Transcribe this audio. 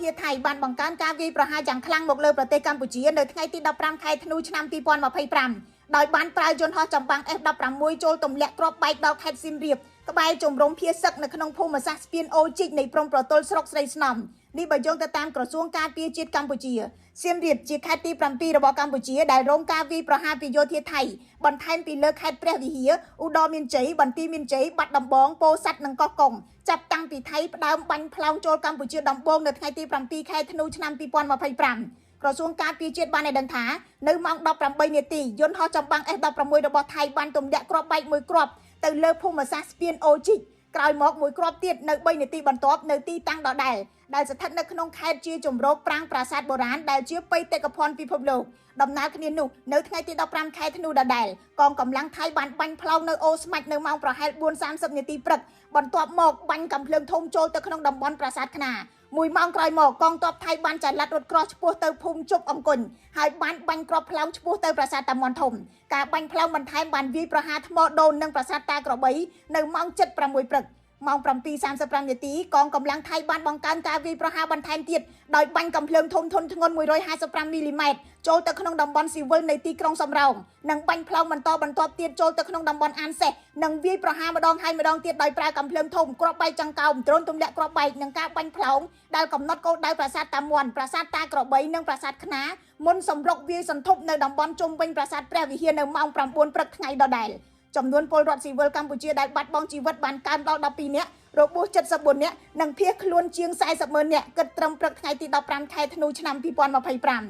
ធាថៃបានបង្កើនការវាយប្រហារយ៉ាងខ្លាំងមកលើប្រទេសកម្ពុជានៅថ្ងៃទី15ខែធ្នូឆ្នាំ2025ដោយបានប្រើយន្តហោះចម្បាំង F16 ចូលទម្លាក់គ្រាប់បែកដល់ខេត្តសៀមរាបក្បែរជំរំភាសឹកនៅក្នុងភូមិសាស្ត្រស្ពានអូជីកនៃព្រំប្រទល់ស្រុកស្រីស្នំនេះបើយោងទៅតាមក្រសួងការពារជាតិកម្ពុជាសៀមរាបជាខេត្តទី7របស់កម្ពុជាដែលរងការវាយប្រហារពីយោធាថៃបន្ថែមពីលើខេត្តព្រះវិហារឧត្តរមានជ័យបន្ទាយមានជ័យបាត់ដំបងពោធិ៍សាត់និងកោះកុងចាប់តាំងពីថៃផ្ដើមបាញ់ផ្លោងចូលកម្ពុជាដំបូងនៅថ្ងៃទី7ខែធ្នូឆ្នាំ2025ក្រសួងការពារជាតិបានឲ្យដឹងថានៅម៉ោង18នាទីយន្តហោះចម្បាំង F16 របស់ថៃបានទម្លាក់គ្រាប់បែកមួយគ្រាប់ទៅលើភូមិសាស្ត្រស្ពានអូជីកក្រោយមកមួយគ្រាប់ទៀតនៅ3នាទីបន្ទាប់នៅទីតាំងដដែលដែលស្ថិតនៅក្នុងខេត្តជាជំរកប្រាង្គប្រាសាទបុរាណដែលជាបេតិកភណ្ឌពិភពលោកដំណើរគ្នានោះនៅថ្ងៃទី15ខែធ្នូដដែលកងកម្លាំងថៃបានបាញ់ផ្លោងនៅអូស្មាច់នៅម៉ោងប្រហែល 4:30 នាទីព្រឹកបន្ទាប់មកបាញ់កាំភ្លើងធំចូលទៅក្នុងតំបន់ប្រាសាទខ្នា1ម៉ោងក្រោយមកកងទ័ពថៃបានចល័តរថក្រោះឆ្ពោះទៅភូមិជប់អង្គញហើយបានបាញ់គ្រាប់ផ្លោងឆ្ពោះទៅប្រាសាទតាមាន់ធំការបាញ់ផ្លោងបន្ថែមបានវាយប្រហារថ្មដូននិងប្រាសាទតាក្របីនៅម៉ោង 7:06 ព្រឹកម៉ោង 7:35 នាទីកងកម្លាំងថៃបានបង្កើនការវាយប្រហារបន្ថែមទៀតដោយបាញ់កាំភ្លើងធំធន់ធ្ងន់155មីលីម៉ែត្រចូលទៅក្នុងតំបន់ស៊ីវិលនៃទីក្រុងសំរោងនិងបាញ់ផ្លោងបន្តបន្ទាប់ទៀតចូលទៅក្នុងតំបន់អានសេះនិងវាយប្រហារម្ដងហើយម្ដងទៀតដោយប្រើកាំភ្លើងធំគ្រាប់បែកចង្កោមដ្រូនទម្លាក់គ្រាប់បែកនិងការបាញ់ផ្លោងដែលកំណត់គោលដៅប្រាសាទតាមាន់ប្រាសាទតាក្របីនិងប្រាសាទខ្នាមុនសម្រុកវាយសន្ធប់នៅតំបន់ជុំវិញប្រាសាទព្រះវិហារនៅម៉ោង 9 ព្រឹកថ្ងៃដដែលចំនួនពលរដ្ឋស៊ីវិលកម្ពុជាដែលបាត់បង់ជីវិតបានកើនដល់12នាក់របួស74នាក់និងភៀសខ្លួនជាង40ម៉ឺននាក់គិតត្រឹមព្រឹកថ្ងៃទី15ខែធ្នូឆ្នាំ2025